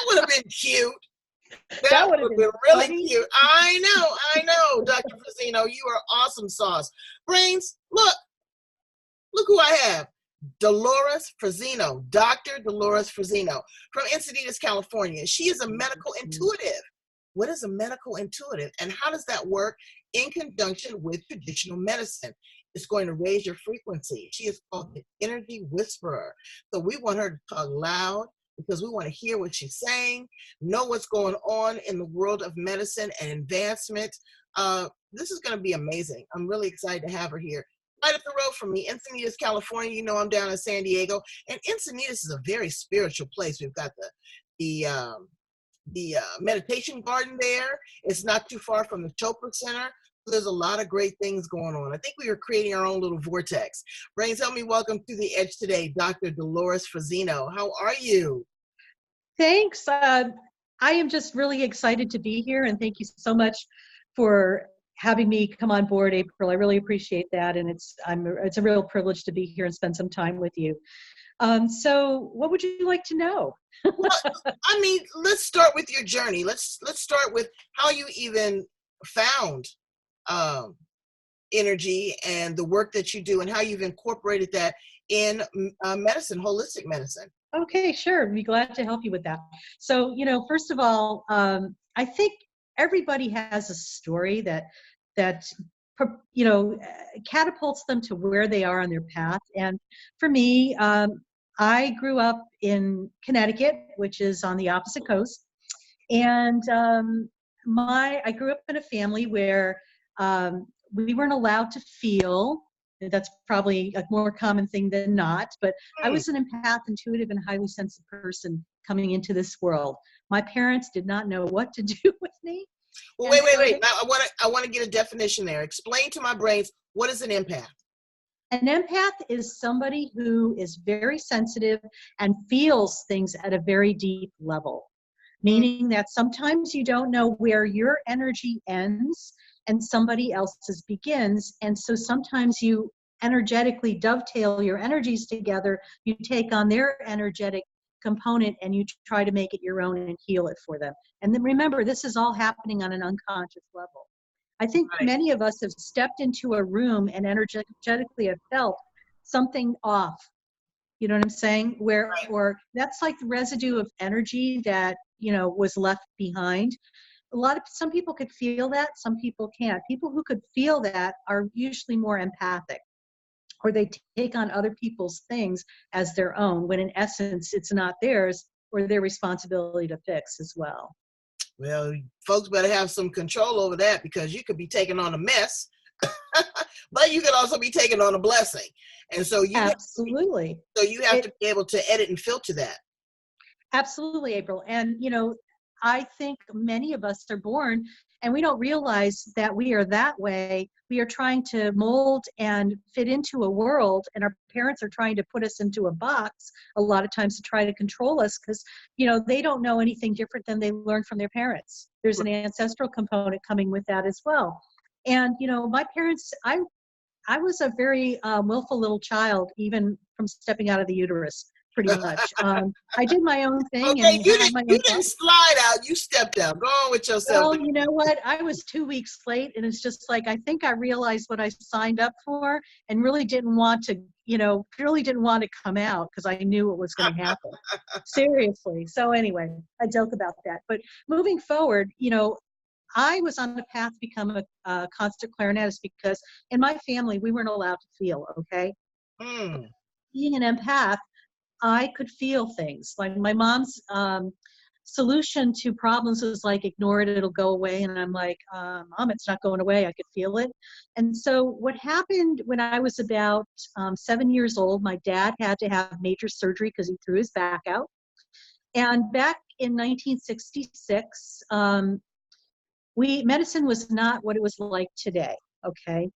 would have been cute. That That would would have have been been really funny. cute. I know, Dr. Fazzino, you are awesome sauce. Brains, look who I have. Dolores Fazzino, Dr. Dolores Fazzino from Encinitas, California. She is a medical intuitive. What is a medical intuitive, and how does that work in conjunction with traditional medicine? It's going to raise your frequency. She is called the energy whisperer. So we want her to talk loud because we want to hear what she's saying, know what's going on in the world of medicine and advancement. This is going to be amazing. I'm really excited to have her here. Right up the road from me, Encinitas, California. You know I'm down in San Diego, and Encinitas is a very spiritual place. We've got the meditation garden there. It's not too far from the Chopra Center. There's a lot of great things going on. I think we are creating our own little vortex. Brains, help me welcome to the edge today, Dr. Dolores Fazzino. How are you? Thanks. I am just really excited to be here, and thank you so much for having me come on board, April. I really appreciate that, and it's a real privilege to be here and spend some time with you. So what would you like to know? Well, I mean, let's start with your journey. Let's start with how you even found energy and the work that you do and how you've incorporated that in medicine, holistic medicine. Okay, sure. I'd be glad to help you with that. So, first of all, I think everybody has a story that catapults them to where they are on their path. And for me, I grew up in Connecticut, which is on the opposite coast. And I grew up in a family where we weren't allowed to feel. That's probably a more common thing than not, but I was an empath, intuitive, and highly sensitive person coming into this world. My parents did not know what to do with me. Well, wait. Now, I want to get a definition there. Explain to my brains, what is an empath? An empath is somebody who is very sensitive and feels things at a very deep level, meaning that sometimes you don't know where your energy ends and somebody else's begins. And so sometimes you energetically dovetail your energies together. You take on their energetic component and you try to make it your own and heal it for them. And then remember, this is all happening on an unconscious level. I think many of us have stepped into a room and energetically have felt something off. You know what I'm saying? Or that's like the residue of energy that, was left behind. Some people could feel that, some people can't. People who could feel that are usually more empathic, or they take on other people's things as their own, when in essence it's not theirs or their responsibility to fix as well. Well, folks better have some control over that, because you could be taking on a mess, but you could also be taking on a blessing. And so you have to be able to edit and filter that. Absolutely, April. And, I think many of us are born and we don't realize that we are that way. We are trying to mold and fit into a world, and our parents are trying to put us into a box a lot of times to try to control us, because, they don't know anything different than they learned from their parents. There's an ancestral component coming with that as well. And, my parents, I was a very willful little child, even from stepping out of the uterus. Pretty much. I did my own thing. Okay, and you didn't slide out. You stepped out. Go on with yourself. Well, you know what? I was 2 weeks late, and it's just like, I think I realized what I signed up for and really didn't want to come out, because I knew what was going to happen. Seriously. So anyway, I joke about that. But moving forward, I was on the path to become a concert clarinetist, because in my family, we weren't allowed to feel, okay? Being an empath, I could feel things. Like my mom's solution to problems was like, ignore it, it'll go away. And I'm like, Mom, it's not going away. I could feel it. And so what happened when I was about 7 years old, my dad had to have major surgery because he threw his back out. And back in 1966, medicine was not what it was like today, okay?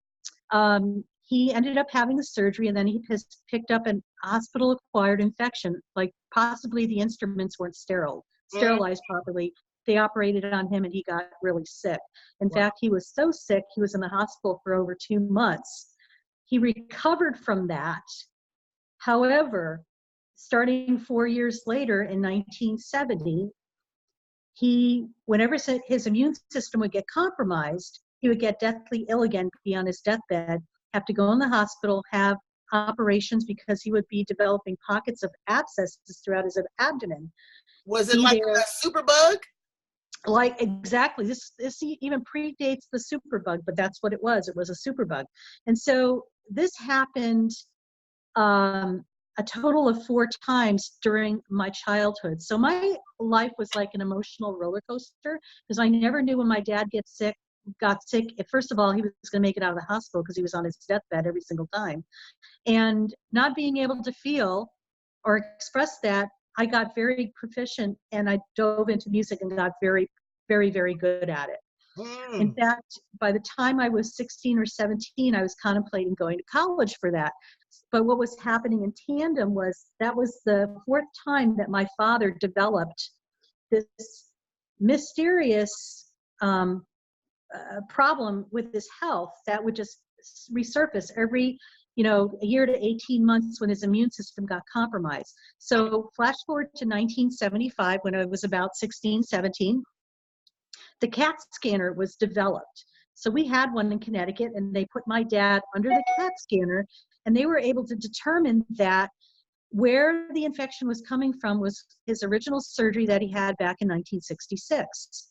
He ended up having the surgery, and then he picked up an hospital-acquired infection, like possibly the instruments weren't sterilized properly. They operated on him, and he got really sick. In fact, he was so sick, he was in the hospital for over 2 months. He recovered from that. However, starting 4 years later in 1970, whenever his immune system would get compromised, he would get deathly ill again, be on his deathbed, have to go in the hospital, have operations because he would be developing pockets of abscesses throughout his abdomen. Was it like a superbug? Like, exactly. This even predates the superbug, but that's what it was. It was a superbug. And so this happened a total of 4 times during my childhood. So my life was like an emotional roller coaster because I never knew when my dad got sick. First of all, he was going to make it out of the hospital because he was on his deathbed every single time. And not being able to feel or express that, I got very proficient and I dove into music and got very, very, very good at it. In fact, by the time I was 16 or 17, I was contemplating going to college for that. But what was happening in tandem was that was the 4th time that my father developed this mysterious problem with his health that would just resurface every a year to 18 months when his immune system got compromised. So flash forward to 1975 when I was about 16, 17, the CAT scanner was developed. So we had one in Connecticut and they put my dad under the CAT scanner and they were able to determine that where the infection was coming from was his original surgery that he had back in 1966.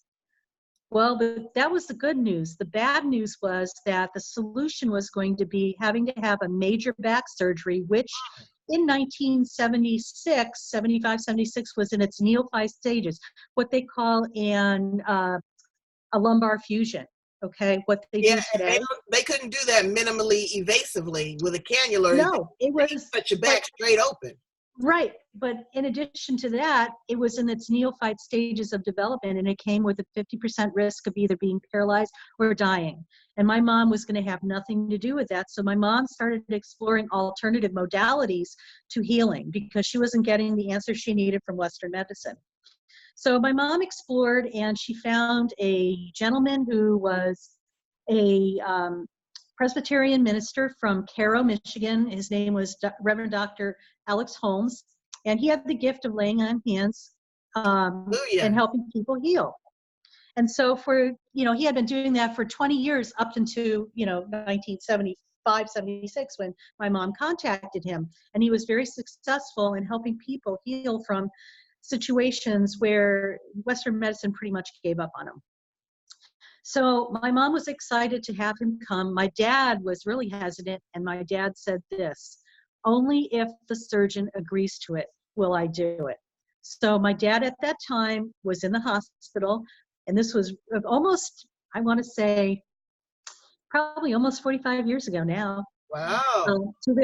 Well, that was the good news. The bad news was that the solution was going to be having to have a major back surgery, which in 1976, 75, 76 was in its neophyte stages, what they call a lumbar fusion, okay, what they do today. They couldn't do that minimally evasively with a cannula. No, it was cut your back straight open. Right, but in addition to that, it was in its neophyte stages of development, and it came with a 50% risk of either being paralyzed or dying. And my mom was going to have nothing to do with that, so my mom started exploring alternative modalities to healing because she wasn't getting the answers she needed from Western medicine. So my mom explored, and she found a gentleman who was a Presbyterian minister from Cairo, Michigan. His name was Reverend Dr. Alex Holmes, and he had the gift of laying on hands and helping people heal. And so he had been doing that for 20 years up into, 1975, 76 when my mom contacted him. And he was very successful in helping people heal from situations where Western medicine pretty much gave up on him. So my mom was excited to have him come. My dad was really hesitant, and my dad said this: only if the surgeon agrees to it will I do it. So my dad at that time was in the hospital, and this was almost, I want to say, probably almost 45 years ago now. Wow. To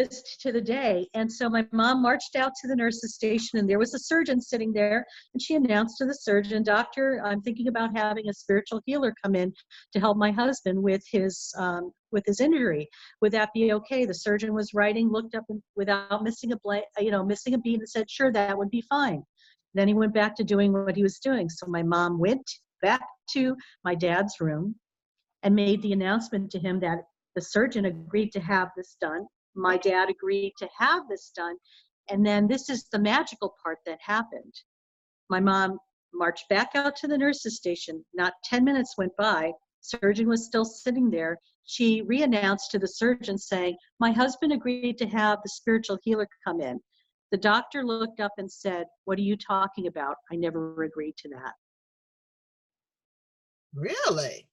the day. And so my mom marched out to the nurse's station, and there was a surgeon sitting there, and she announced to the surgeon, "Doctor, I'm thinking about having a spiritual healer come in to help my husband with his injury. Would that be okay?" The surgeon was writing, looked up and without missing a beat, and said, "Sure, that would be fine." Then he went back to doing what he was doing. So my mom went back to my dad's room and made the announcement to him that the surgeon agreed to have this done. My dad agreed to have this done. And then this is the magical part that happened. My mom marched back out to the nurse's station. Not 10 minutes went by. Surgeon was still sitting there. She re-announced to the surgeon saying, "My husband agreed to have the spiritual healer come in." The doctor looked up and said, "What are you talking about? I never agreed to that." Really?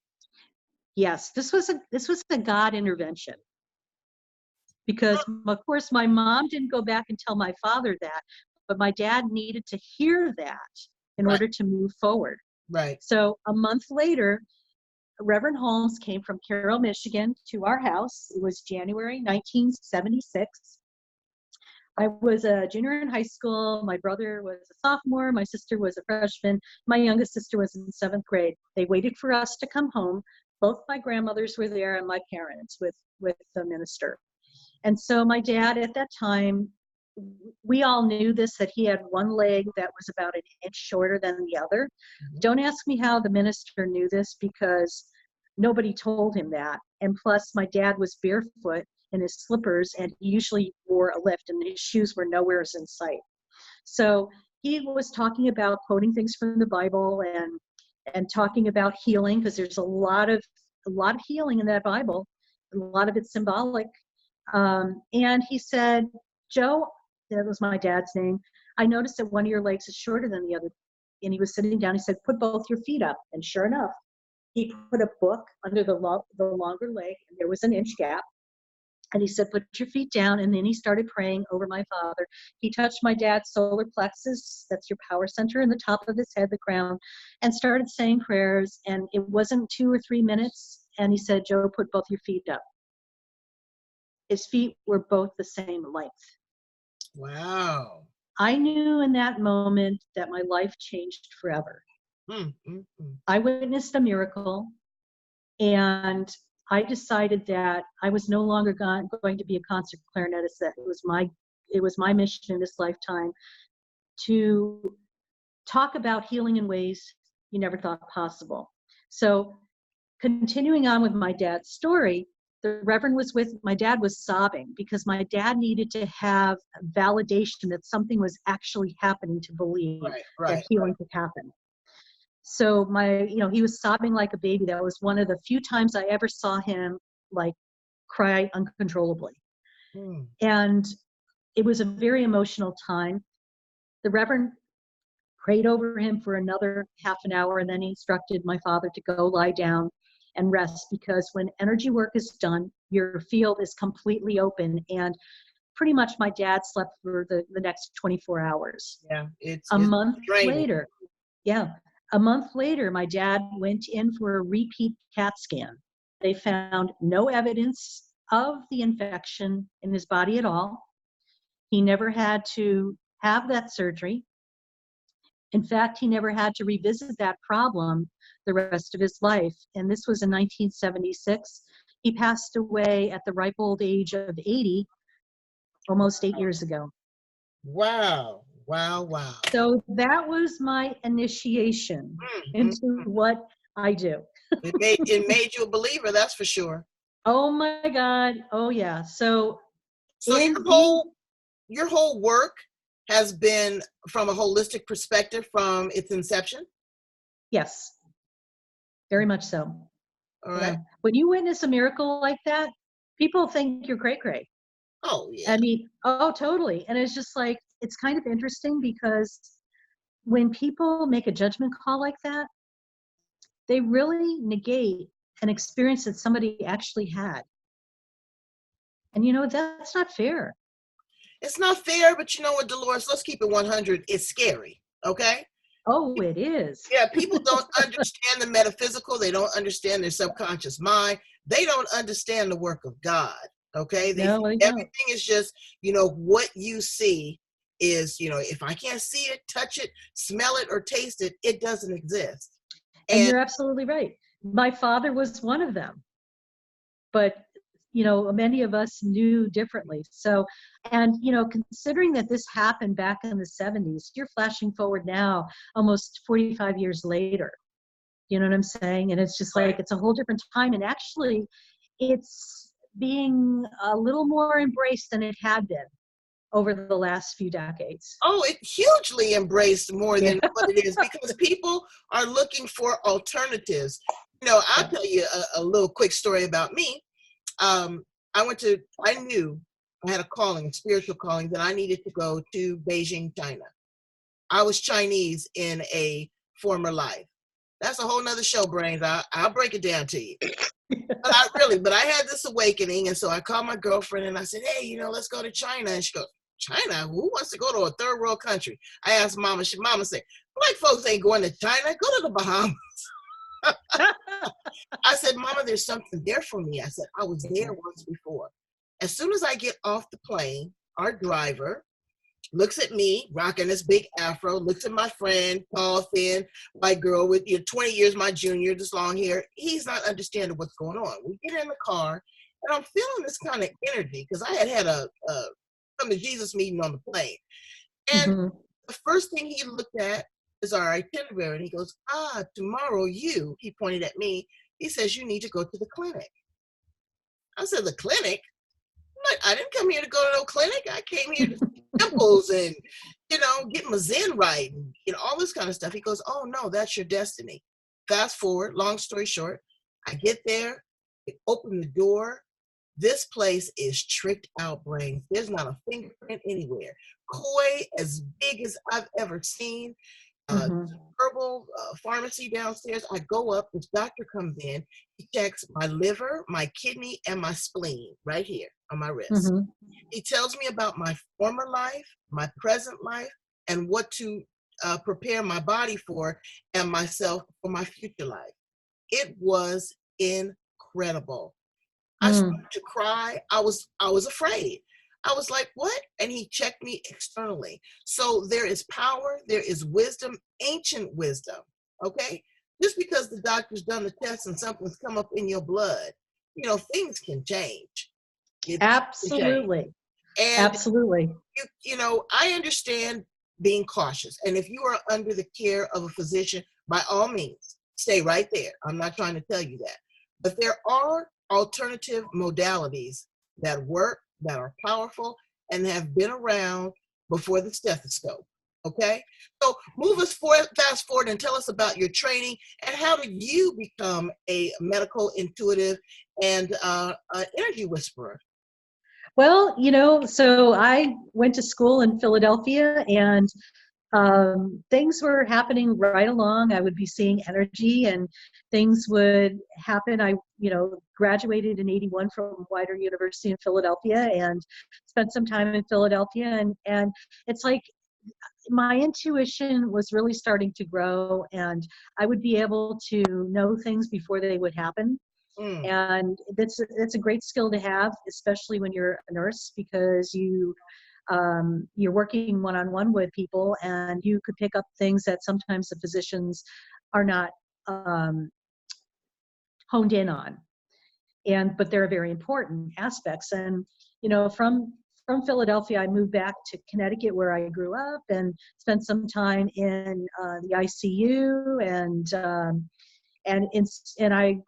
Yes, this was a God intervention. Because, of course, my mom didn't go back and tell my father that, but my dad needed to hear that in order to move forward. Right. So a month later, Reverend Holmes came from Cairo, Michigan to our house. It was January 1976. I was a junior in high school. My brother was a sophomore. My sister was a freshman. My youngest sister was in 7th grade. They waited for us to come home. Both my grandmothers were there and my parents with the minister. And so my dad at that time, we all knew this, that he had one leg that was about an inch shorter than the other. Mm-hmm. Don't ask me how the minister knew this because nobody told him that. And plus my dad was barefoot in his slippers and he usually wore a lift and his shoes were nowhere in sight. So he was talking about quoting things from the Bible and talking about healing, because there's a lot of healing in that Bible. A lot of it's symbolic. And he said, Joe, that was my dad's name, I noticed that one of your legs is shorter than the other. And he was sitting down. He said, put both your feet up. And sure enough, he put a book under the longer leg, and there was an inch gap. And he said, put your feet down. And then he started praying over my father. He touched my dad's solar plexus, that's your power center, in the top of his head, the crown, and started saying prayers. And it wasn't 2 or 3 minutes. And he said, Joe, put both your feet up. His feet were both the same length. Wow. I knew in that moment that my life changed forever. I witnessed a miracle, and I decided that I was no longer going to be a concert clarinetist. That it was my mission in this lifetime to talk about healing in ways you never thought possible. So, continuing on with my dad's story, the Reverend was my dad was sobbing, because my dad needed to have validation that something was actually happening to believe that healing could happen. So he was sobbing like a baby. That was one of the few times I ever saw him like cry uncontrollably. And it was a very emotional time. The Reverend prayed over him for another half an hour, and then he instructed my father to go lie down and rest, because when energy work is done, your field is completely open. And pretty much my dad slept for the next 24 hours. Yeah, a month later, my dad went in for a repeat CAT scan. They found no evidence of the infection in his body at all. He never had to have that surgery. In fact, he never had to revisit that problem the rest of his life. And this was in 1976. He passed away at the ripe old age of 80, almost 8 years ago. Wow. Wow. Wow. So that was my initiation into what I do. It made you a believer, that's for sure. Oh my God. Oh yeah. So your whole work has been from a holistic perspective from its inception? Yes. Very much so. All right. Yeah. When you witness a miracle like that, people think you're cray-cray. Oh, yeah. I mean, oh, totally. And it's just like, it's kind of interesting, because when people make a judgment call like that, they really negate an experience that somebody actually had. And that's not fair. It's not fair, but you know what, Dolores, let's keep it 100. It's scary, okay? Oh, it is. Yeah, people don't understand the metaphysical. They don't understand their subconscious mind. They don't understand the work of God, okay? Everything is just, what you see is, if I can't see it, touch it, smell it, or taste it, it doesn't exist. And you're absolutely right. My father was one of them. But many of us knew differently. So, and, considering that this happened back in the 70s, you're flashing forward now, almost 45 years later. You know what I'm saying? And it's just like, it's a whole different time. And actually, it's being a little more embraced than it had been over the last few decades. Oh, it hugely embraced more than what it is, because people are looking for alternatives. I'll tell you a little quick story about me. I knew I had a spiritual calling, that I needed to go to Beijing, China. I was Chinese in a former life. That's a whole nother show, Brains. I'll break it down to you. But I had this awakening. And so I called my girlfriend and I said, hey, let's go to China. And she goes, China? Who wants to go to a third world country? I asked Mama. Mama said, black folks ain't going to China. Go to the Bahamas. I said, Mama, there's something there for me. I said, I was there once before. As soon as I get off the plane, our driver looks at me, rocking this big afro, looks at my friend, tall, thin, white girl with 20 years my junior, this long hair. He's not understanding what's going on. We get in the car, and I'm feeling this kind of energy, because I had a come to Jesus meeting on the plane. And the first thing he looked at is our itinerary, and he goes, tomorrow he pointed at me, he says, you need to go to the clinic. I said, the clinic? I didn't come here to go to no clinic. I came here to see temples and getting my zen right and all this kind of stuff. He goes, oh no, that's your destiny. Fast forward, long story short, I get there, they open the door. This place is tricked out, brains. There's not a fingerprint anywhere. Koi as big as I've ever seen. Mhm. Herbal pharmacy downstairs. I go up, this doctor comes in, he checks my liver, my kidney, and my spleen right here on my wrist. Mhm. He tells me about my former life, my present life, and what to prepare my body for and myself for my future life. It was incredible. I Mm. started to cry. I was afraid. I was like, what? And he checked me externally. So there is power, there is wisdom, ancient wisdom. Okay? Just because the doctor's done the test and something's come up in your blood, things can change. Things can change. Absolutely. And Absolutely. I understand being cautious. And if you are under the care of a physician, by all means, stay right there. I'm not trying to tell you that. But there are alternative modalities that work, that are powerful, and have been around before the stethoscope. Okay? So move us forward, fast forward, and tell us about your training and how did you become a medical intuitive and an energy whisperer? Well, so I went to school in Philadelphia, and things were happening right along. I would be seeing energy, and things would happen. I, graduated in '81 from Wider University in Philadelphia, and spent some time in Philadelphia, and it's like my intuition was really starting to grow, and I would be able to know things before they would happen. Mm, And that's a great skill to have, especially when you're a nurse, because you're working one-on-one with people, and you could pick up things that sometimes the physicians are not um, honed in on. But they're very important aspects. And from Philadelphia, I moved back to Connecticut, where I grew up, and spent some time in the ICU, and I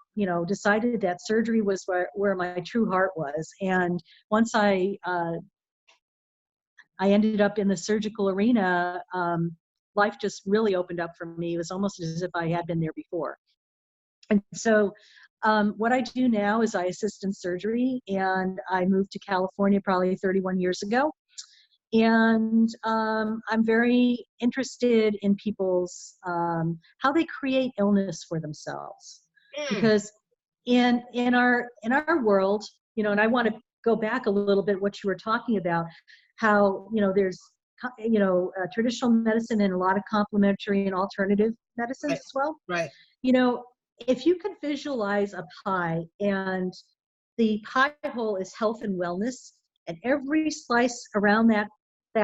decided that surgery was where my true heart was. And once I ended up in the surgical arena, life just really opened up for me. It was almost as if I had been there before. And so what I do now is I assist in surgery, and I moved to California probably 31 years ago. And I'm very interested in people's how they create illness for themselves, mm, because in our world, and I want to go back a little bit what you were talking about, how there's traditional medicine and a lot of complementary and alternative medicines right, as well. right. you know if you could visualize a pie, and the pie hole is health and wellness, and every slice around that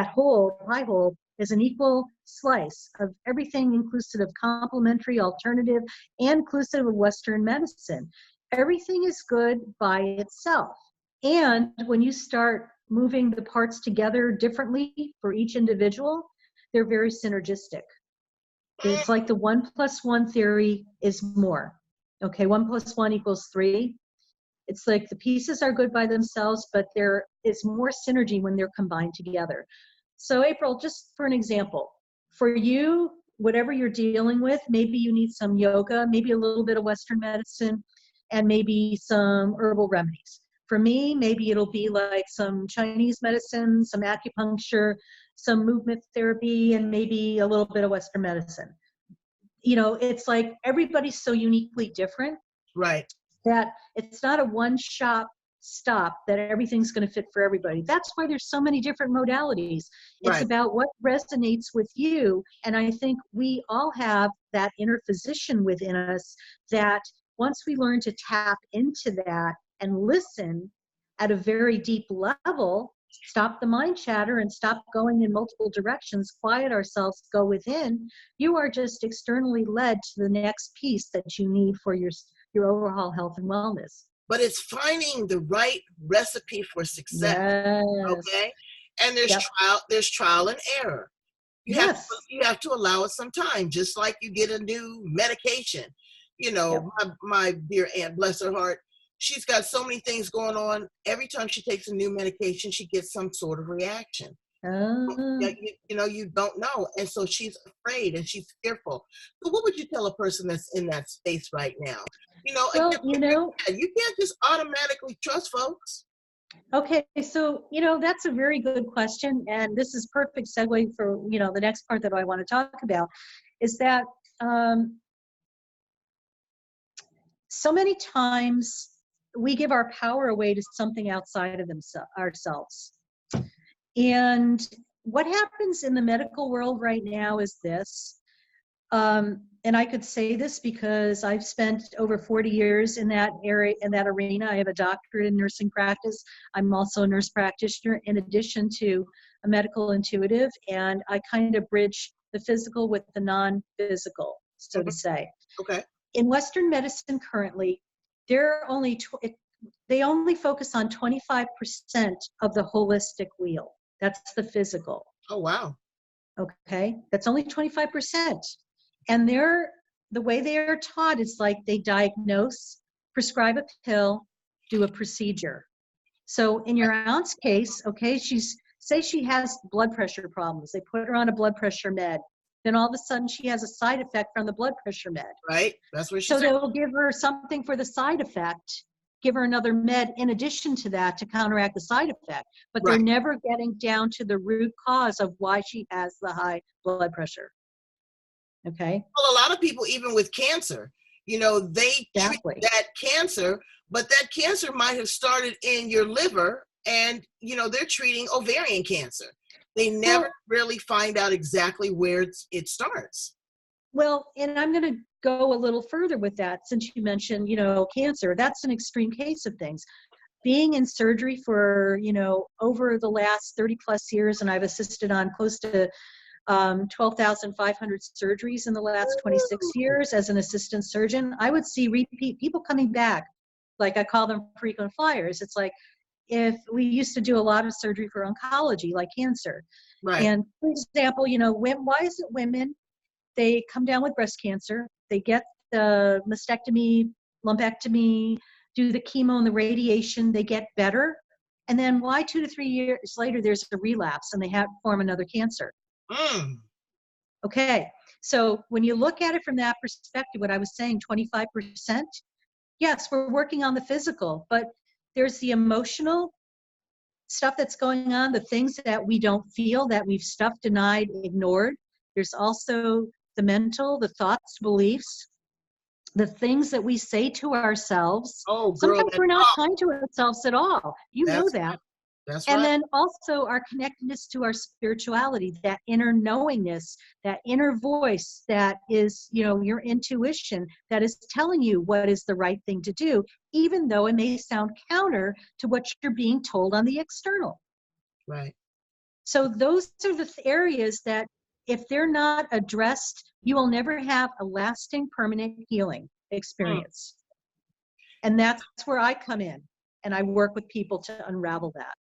whole pie hole is an equal slice of everything, inclusive of complementary, alternative, and inclusive of Western medicine. Everything is good by itself. And when you start moving the parts together differently for each individual, they're very synergistic. Mm, It's like the 1+1 theory is more. Okay, 1+1 = 3. It's like the pieces are good by themselves, but there is more synergy when they're combined together. So April, just for an example, for you, whatever you're dealing with, maybe you need some yoga, maybe a little bit of Western medicine, and maybe some herbal remedies. For me, maybe it'll be like some Chinese medicine, some acupuncture, some movement therapy, and maybe a little bit of Western medicine. It's like everybody's so uniquely different right, that it's not a one shop stop that everything's going to fit for everybody. That's why there's so many different modalities. It's right. about what resonates with you. And I think we all have that inner physician within us that once we learn to tap into that and listen at a very deep level, stop the mind chatter and stop going in multiple directions, quiet ourselves, go within, you are just externally led to the next piece that you need for your overall health and wellness. But it's finding the right recipe for success. Yes. Okay, and there's Yep. trial and error. You have to, Yes. you have to allow it some time, just like you get a new medication. Yep. My dear aunt, bless her heart, she's got so many things going on. Every time she takes a new medication, she gets some sort of reaction. Oh. You don't know. And so she's afraid and she's fearful. So what would you tell a person that's in that space right now? Well, Again, you can't just automatically trust folks. okay, so, that's a very good question. And this is perfect segue for, the next part that I want to talk about is that so many times we give our power away to something outside of ourselves. And what happens in the medical world right now is this, and I could say this because I've spent over 40 years in that area, in that arena. I have a doctorate in nursing practice. I'm also a nurse practitioner in addition to a medical intuitive, and I kind of bridge the physical with the non-physical, so to say. Okay. In Western medicine currently, they only focus on 25% of the holistic wheel. That's the physical. Oh, wow. Okay, that's only 25%. And the way they are taught is like they diagnose, prescribe a pill, do a procedure. So in your aunt's case, okay, say she has blood pressure problems. They put her on a blood pressure med. Then all of a sudden she has a side effect from the blood pressure med. Right, that's what she So said. they will give her something for the side effect, give her another med in addition to that to counteract the side effect. But they're never getting down to the root cause of why she has the high blood pressure. Okay. Well, a lot of people, even with cancer, they treat that cancer, but that cancer might have started in your liver, and they're treating ovarian cancer. They never really find out exactly where it starts. Well, and I'm going to go a little further with that, since you mentioned, cancer. That's an extreme case of things. Being in surgery for, over the last 30 plus years, and I've assisted on close to 12,500 surgeries in the last 26 years as an assistant surgeon, I would see repeat people coming back. Like I call them frequent flyers. It's like, if we used to do a lot of surgery for oncology, like cancer. Right. And for example, why is it women, they come down with breast cancer, they get the mastectomy, lumpectomy, do the chemo and the radiation, they get better. And then why 2 to 3 years later, there's a relapse and they have to form another cancer? Okay, so when you look at it from that perspective, what I was saying, 25%, yes, we're working on the physical, but there's the emotional stuff that's going on, the things that we don't feel, that we've stuffed, denied, ignored. There's also the mental, the thoughts, beliefs, the things that we say to ourselves. Oh, girl, sometimes we're not kind to ourselves at all. You know that. That's and right. Then also our connectedness to our spirituality, that inner knowingness, that inner voice that is, your intuition that is telling you what is the right thing to do, even though it may sound counter to what you're being told on the external. Right. So those are the areas that if they're not addressed, you will never have a lasting, permanent healing experience. And that's where I come in and I work with people to unravel that.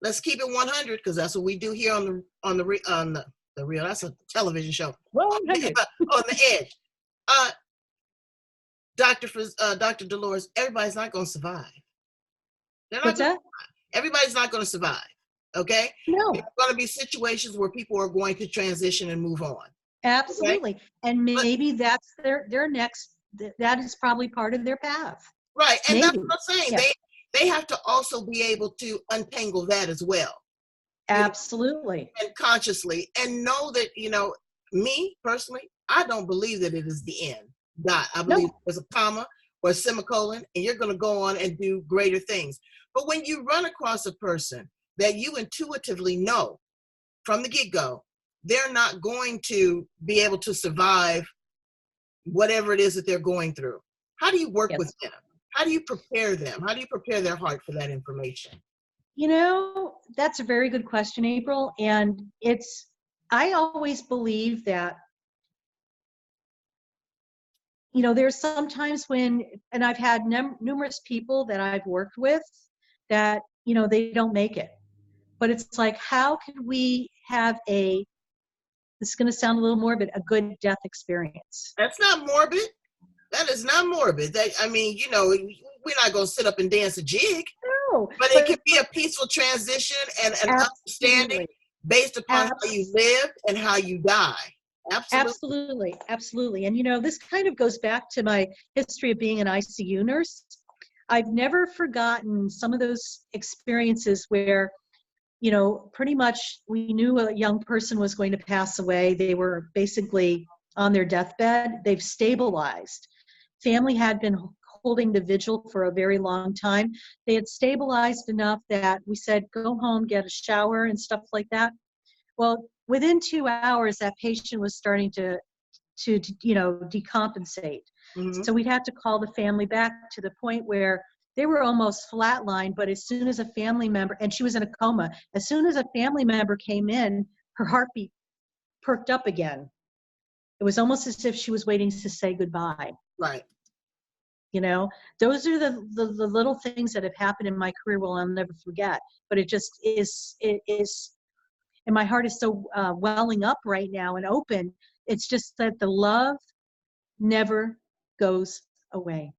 Let's keep it 100, because that's what we do here on the real. That's a television show. 100. On the edge. Dr. Dolores, everybody's not going to survive. What's that? Everybody's not going to survive. Okay? No. There's going to be situations where people are going to transition and move on. Absolutely. Okay? And maybe that's their next, that is probably part of their path. Right. And maybe. That's what I'm saying. Yeah. They have to also be able to untangle that as well. Absolutely. And consciously, and know that, me personally, I don't believe that it is the end. God, I believe there's a comma or a semicolon, and you're going to go on and do greater things. But when you run across a person that you intuitively know from the get-go, they're not going to be able to survive whatever it is that they're going through. How do you work with them? How do you prepare them? How do you prepare their heart for that information? That's a very good question, April. And I always believe that, there's sometimes when, and I've had numerous people that I've worked with that, they don't make it. But it's like, how can we have this is going to sound a little morbid, a good death experience? That's not morbid. That is not morbid. We're not going to sit up and dance a jig. No. But it can be a peaceful transition and an understanding based upon how you lived and how you die. Absolutely. Absolutely, absolutely. And this kind of goes back to my history of being an ICU nurse. I've never forgotten some of those experiences where, pretty much we knew a young person was going to pass away. They were basically on their deathbed. They've stabilized. Family had been holding the vigil for a very long time. They had stabilized enough that we said, go home, get a shower and stuff like that. Well, within 2 hours, that patient was starting to decompensate. Mm-hmm. So we'd have to call the family back to the point where they were almost flatlined, but as soon as a family member, and she was in a coma, as soon as a family member came in, her heartbeat perked up again. It was almost as if she was waiting to say goodbye. Right. Those are the little things that have happened in my career I'll never forget. But it just is, and my heart is so welling up right now and open. It's just that the love never goes away.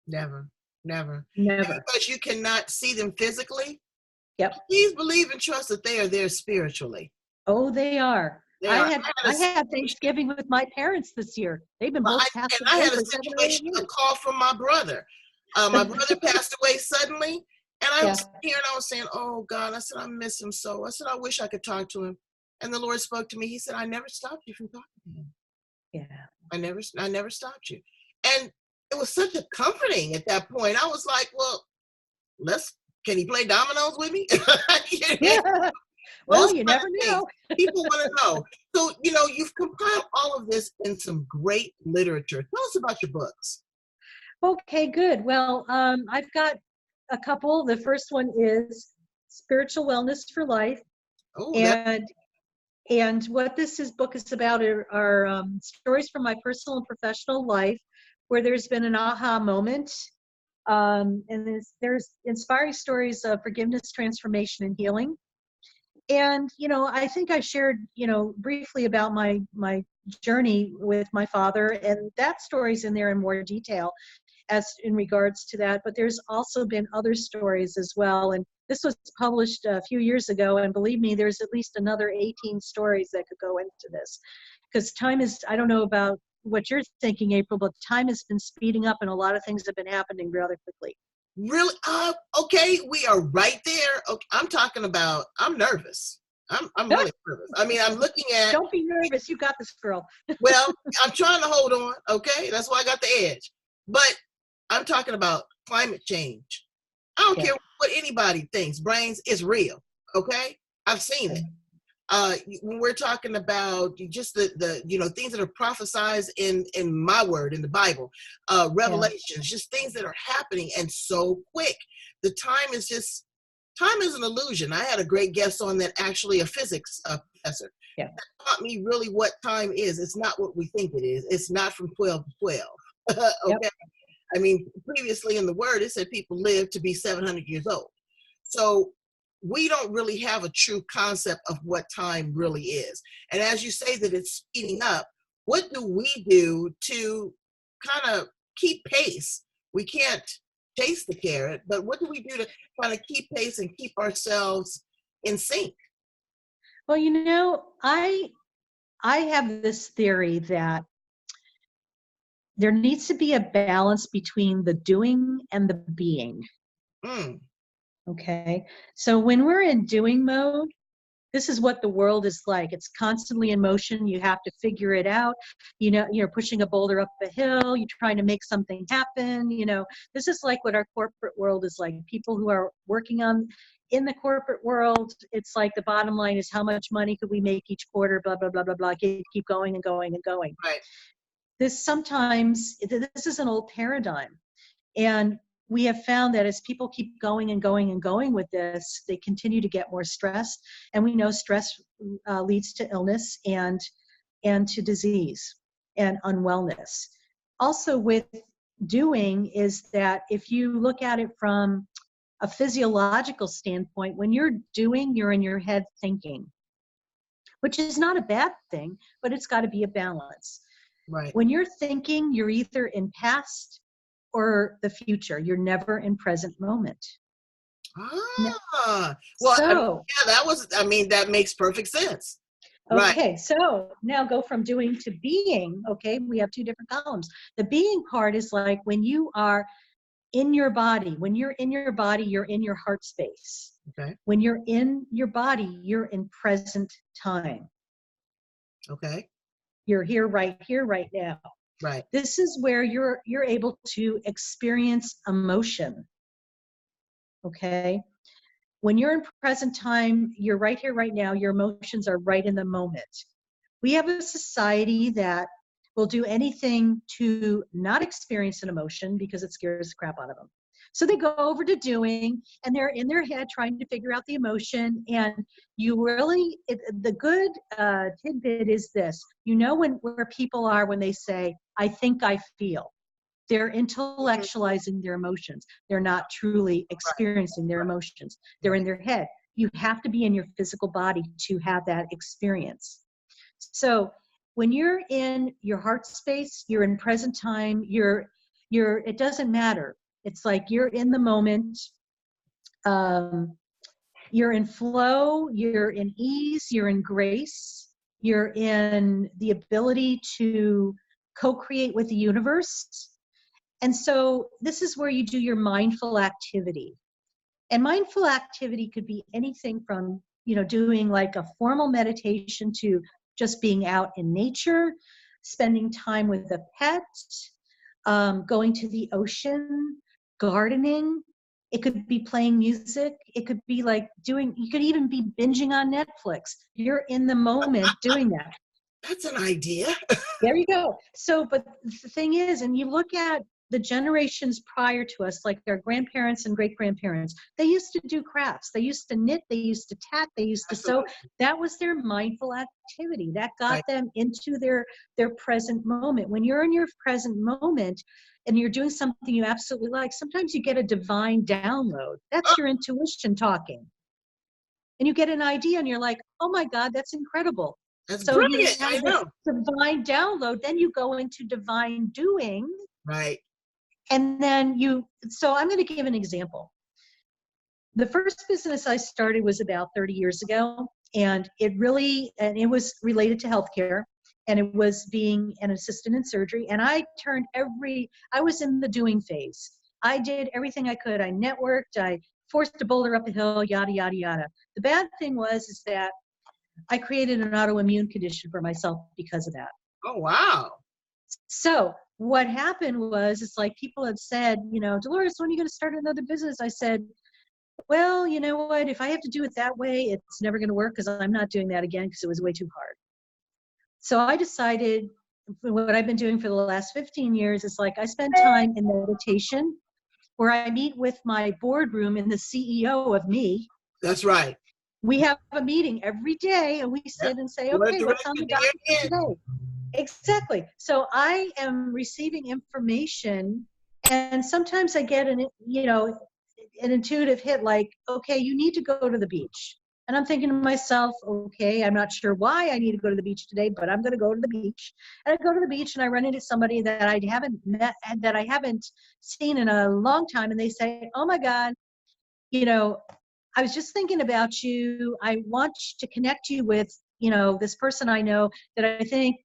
Never. Never. Because you cannot see them physically. Yep. Please believe and trust that they are there spiritually. Oh, they are. I had Thanksgiving with my parents this year. They've been both passed away. I had a situation, a call from my brother. My brother passed away suddenly, and I was here and I was saying, "Oh God," I said, "I miss him so." I said, "I wish I could talk to him." And the Lord spoke to me. He said, "I never stopped you from talking to him." Yeah. I never stopped you. And it was such a comforting at that point. I was like, "Well, can he play dominoes with me?" Yeah. Well, you never know. People want to know. So, you've compiled all of this in some great literature. Tell us about your books. Okay, good. Well, I've got a couple. The first one is Spiritual Wellness for Life. Oh, and what this book is about are stories from my personal and professional life where there's been an aha moment. And there's inspiring stories of forgiveness, transformation, and healing. And, I think I shared, briefly about my journey with my father, and that story's in there in more detail as in regards to that. But there's also been other stories as well. And this was published a few years ago. And believe me, there's at least another 18 stories that could go into this. Because time is, I don't know about what you're thinking, April, but time has been speeding up and a lot of things have been happening rather quickly. Really? Okay, we are right there. Okay, I'm nervous. I'm really nervous. I mean, I'm looking at. Don't be nervous. You got this, girl. Well, I'm trying to hold on. Okay, that's why I got the edge. But I'm talking about climate change. I don't care what anybody thinks. Brains is real. Okay, I've seen it. When we're talking about just the things that are prophesized in my word, in the Bible, revelations, just things that are happening and so quick. The time is an illusion. I had a great guest on that, actually a physics professor. Yeah. That taught me really what time is. It's not what we think it is. It's not from 12 to 12. Okay. Yep. I mean, previously in the word, it said people live to be 700 years old. So we don't really have a true concept of what time really is. And as you say that it's speeding up, what do we do to kind of keep pace? We can't chase the carrot, but what do we do to kind of keep pace and keep ourselves in sync? Well, I have this theory that there needs to be a balance between the doing and the being. Okay. So when we're in doing mode, this is what the world is like. It's constantly in motion. You have to figure it out. You're pushing a boulder up a hill. You're trying to make something happen. This is like what our corporate world is like. People who are working in the corporate world, it's like the bottom line is how much money could we make each quarter, blah, blah, blah, blah, blah. Keep going and going and going. Right. This is an old paradigm. And we have found that as people keep going and going and going with this, they continue to get more stressed. And we know stress leads to illness and to disease and unwellness. Also with doing is that if you look at it from a physiological standpoint, when you're doing, you're in your head thinking, which is not a bad thing, but it's got to be a balance. Right. When you're thinking, you're either in past or the future. You're never in present moment. Well, So, yeah, that makes perfect sense. Right. okay, so now go from doing to being. Okay, we have two different columns. The being part is like when you are in your body. When you're in your body, you're in your heart space. Okay. When you're in your body, you're in present time. Okay. You're here right now. Right. This is where you're able to experience emotion. Okay? When you're in present time, you're right here right now. Your emotions are right in the moment. We have a society that will do anything to not experience an emotion because it scares the crap out of them. So they go over to doing, and they're in their head trying to figure out the emotion. And you really, the good tidbit is this: you know where people are when they say, "I think I feel." They're intellectualizing their emotions. They're not truly experiencing their emotions. They're in their head. You have to be in your physical body to have that experience. So when you're in your heart space, you're in present time, it doesn't matter. It's like you're in the moment. You're in flow, you're in ease, you're in grace, you're in the ability to co-create with the universe. And so this is where you do your mindful activity. And mindful activity could be anything from, doing like a formal meditation to just being out in nature, spending time with a pet, going to the ocean, gardening. It could be playing music. It could be like you could even be binging on Netflix. You're in the moment doing that. That's an idea. There you go. So, but the thing is, and you look at the generations prior to us, like our grandparents and great-grandparents, they used to do crafts. They used to knit, they used to tat, they used to sew. That was their mindful activity. That got them into their present moment. When you're in your present moment and you're doing something you absolutely like, sometimes you get a divine download. That's your intuition talking. And you get an idea and you're like, oh my God, that's incredible. That's So you brilliant. have this divine download, then you go into divine doing. Right. And then so I'm going to give an example. The first business I started was about 30 years ago, and it was related to healthcare, and it was being an assistant in surgery. And I was in the doing phase. I did everything I could. I networked, I forced a boulder up a hill, yada, yada, yada. The bad thing is that I created an autoimmune condition for myself because of that. Oh, wow. So what happened was, it's like people had said, Dolores, when are you going to start another business? I said, well, you know what? If I have to do it that way, it's never going to work because I'm not doing that again because it was way too hard. So I decided what I've been doing for the last 15 years is like I spend time in meditation where I meet with my boardroom and the CEO of me. That's right. We have a meeting every day and we sit and say, okay, what's on the docket today? Exactly. So I am receiving information, and sometimes I get an intuitive hit like, okay, you need to go to the beach. And I'm thinking to myself, okay, I'm not sure why I need to go to the beach today, but I'm going to go to the beach. And I go to the beach and I run into somebody that I haven't met, that I haven't seen in a long time. And they say, oh my God, I was just thinking about you. I want to connect you with, this person I know that I think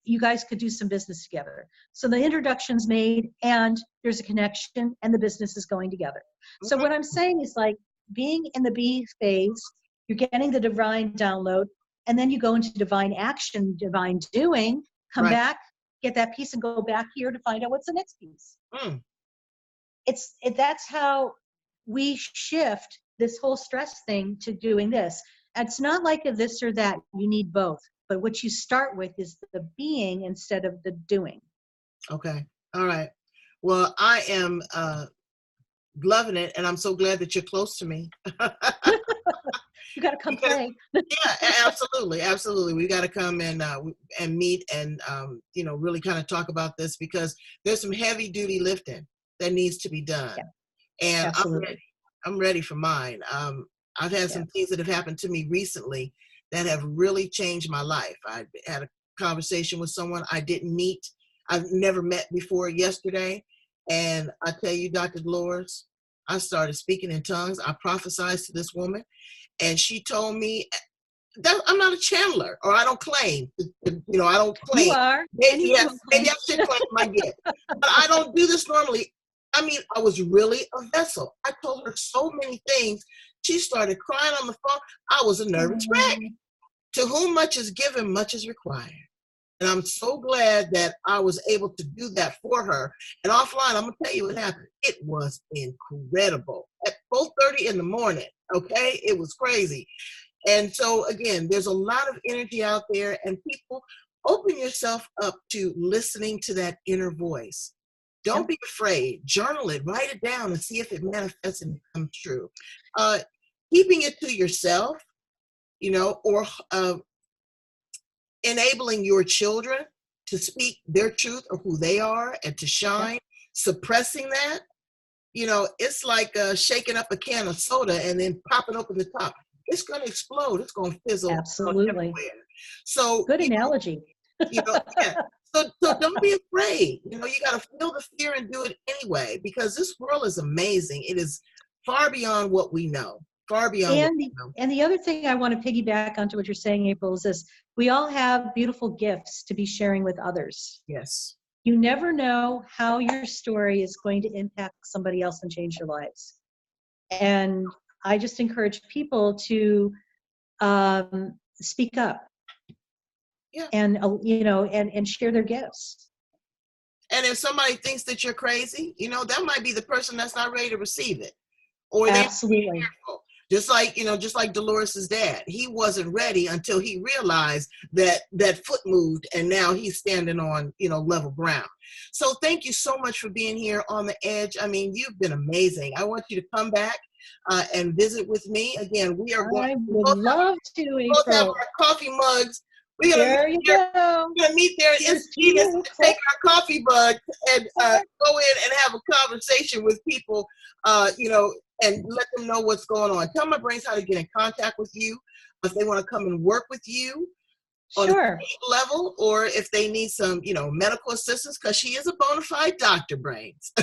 you guys could do some business together. So the introduction's made and there's a connection and the business is going together. Okay. So what I'm saying is like being in the B phase, you're getting the divine download, and then you go into divine action, divine doing, come back, get that piece and go back here to find out what's the next piece. That's how we shift this whole stress thing to doing this. It's not like a this or that. You need both. But what you start with is the being instead of the doing. Okay. All right. Well, I am loving it, and I'm so glad that you're close to me. You got to come play. Yeah, absolutely, absolutely. We got to come and meet and really kind of talk about this, because there's some heavy duty lifting that needs to be done. Yeah. And I'm ready for mine. I've had some things that have happened to me recently that have really changed my life. I had a conversation with someone I've never met before yesterday. And I tell you, Dr. Dolores, I started speaking in tongues. I prophesied to this woman, and she told me that I'm not a channeler, or I don't claim. I don't You claim. are. Maybe, And you yes, will maybe claim. I should claim my gift, but I don't do this normally. I mean, I was really a vessel. I told her so many things. She started crying on the phone. I was a nervous wreck. To whom much is given, much is required. And I'm so glad that I was able to do that for her. And offline, I'm gonna tell you what happened. It was incredible. At 4:30 in the morning, okay? It was crazy. And so again, there's a lot of energy out there, and people, open yourself up to listening to that inner voice. Don't be afraid. Journal it, write it down, and see if it manifests and becomes true. Uh, Keeping it to yourself, or enabling your children to speak their truth of who they are and to shine, suppressing that, it's like shaking up a can of soda and then popping open the top. It's going to explode. It's going to fizzle out Absolutely. everywhere. So Good analogy. yeah. So don't be afraid. You got to feel the fear and do it anyway, because this world is amazing. It is far beyond what we know. Far beyond what we know. And the other thing I want to piggyback onto what you're saying, April, is this: we all have beautiful gifts to be sharing with others. Yes. You never know how your story is going to impact somebody else and change their lives. And I just encourage people to speak up. Yeah. And and share their gifts. And if somebody thinks that you're crazy, that might be the person that's not ready to receive it. Or Absolutely. Just like Dolores's dad, he wasn't ready until he realized that foot moved, and now he's standing on level ground. So thank you so much for being here on the edge. I mean, you've been amazing. I want you to come back and visit with me again. We are going. I would love to, April. Both have our coffee mugs. We're There you go. We're gonna meet there in Encinitas and take our coffee mug and go in and have a conversation with people, and let them know what's going on. Tell my brains how to get in contact with you if they want to come and work with you on a level, or if they need some, medical assistance, because she is a bona fide doctor, Brains.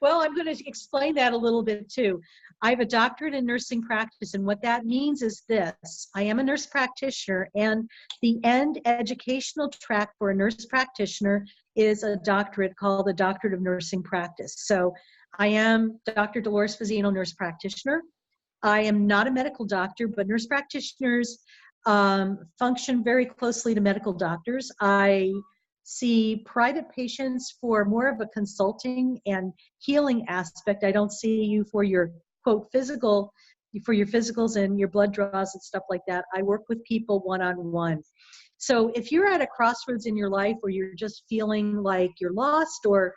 Well, I'm going to explain that a little bit too. I have a doctorate in nursing practice, and what that means is this: I am a nurse practitioner, and the end educational track for a nurse practitioner is a doctorate called the Doctorate of Nursing Practice. So I am Dr. Dolores Fazzino, nurse practitioner. I am not a medical doctor, but nurse practitioners function very closely to medical doctors. I see private patients for more of a consulting and healing aspect. I don't see you for your quote physical, for your physicals and your blood draws and stuff like that. I work with people one-on-one. So if you're at a crossroads in your life, or you're just feeling like you're lost, or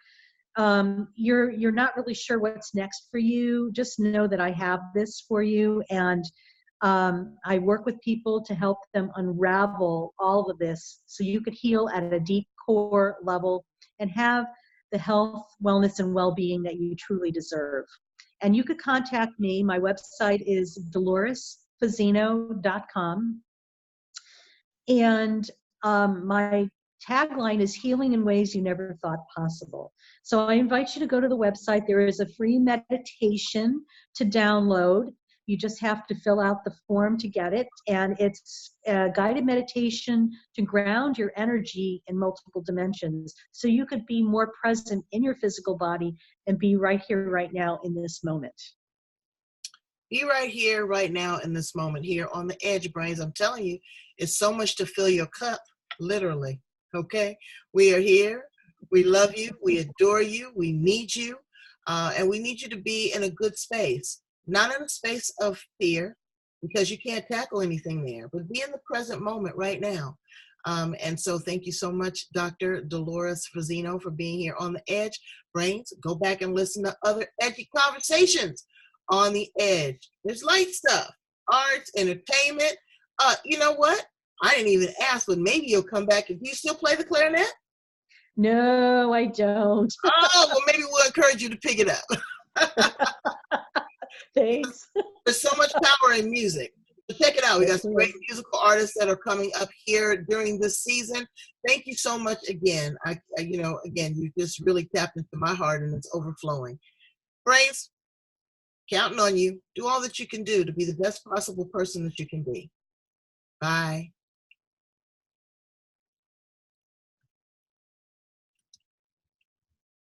you're not really sure what's next for you, just know that I have this for you. And I work with people to help them unravel all of this so you could heal at a deep core level and have the health, wellness, and well-being that you truly deserve. And you could contact me. My website is doloresfazzino.com. And my tagline is healing in ways you never thought possible. So I invite you to go to the website. There is a free meditation to download. You just have to fill out the form to get it. And it's a guided meditation to ground your energy in multiple dimensions, so you could be more present in your physical body and be right here, right now, in this moment. Be right here, right now, in this moment, here on the edge, Brains. I'm telling you, it's so much to fill your cup, literally. Okay? We are here. We love you. We adore you. We need you. And we need you to be in a good space. Not in a space of fear, because you can't tackle anything there, but be in the present moment right now. And so thank you so much, Dr. Dolores Fazzino, for being here on the edge. Brains, go back and listen to other edgy conversations on the edge. There's light stuff, arts, entertainment. You know what? I didn't even ask, but maybe you'll come back. Do you still play the clarinet? No, I don't. Oh, well, maybe we'll encourage you to pick it up. Thanks. There's so much power in music. So check it out. We got some great musical artists that are coming up here during this season. Thank you so much again. Again, you just really tapped into my heart, and it's overflowing. Brains, counting on you. Do all that you can do to be the best possible person that you can be. Bye.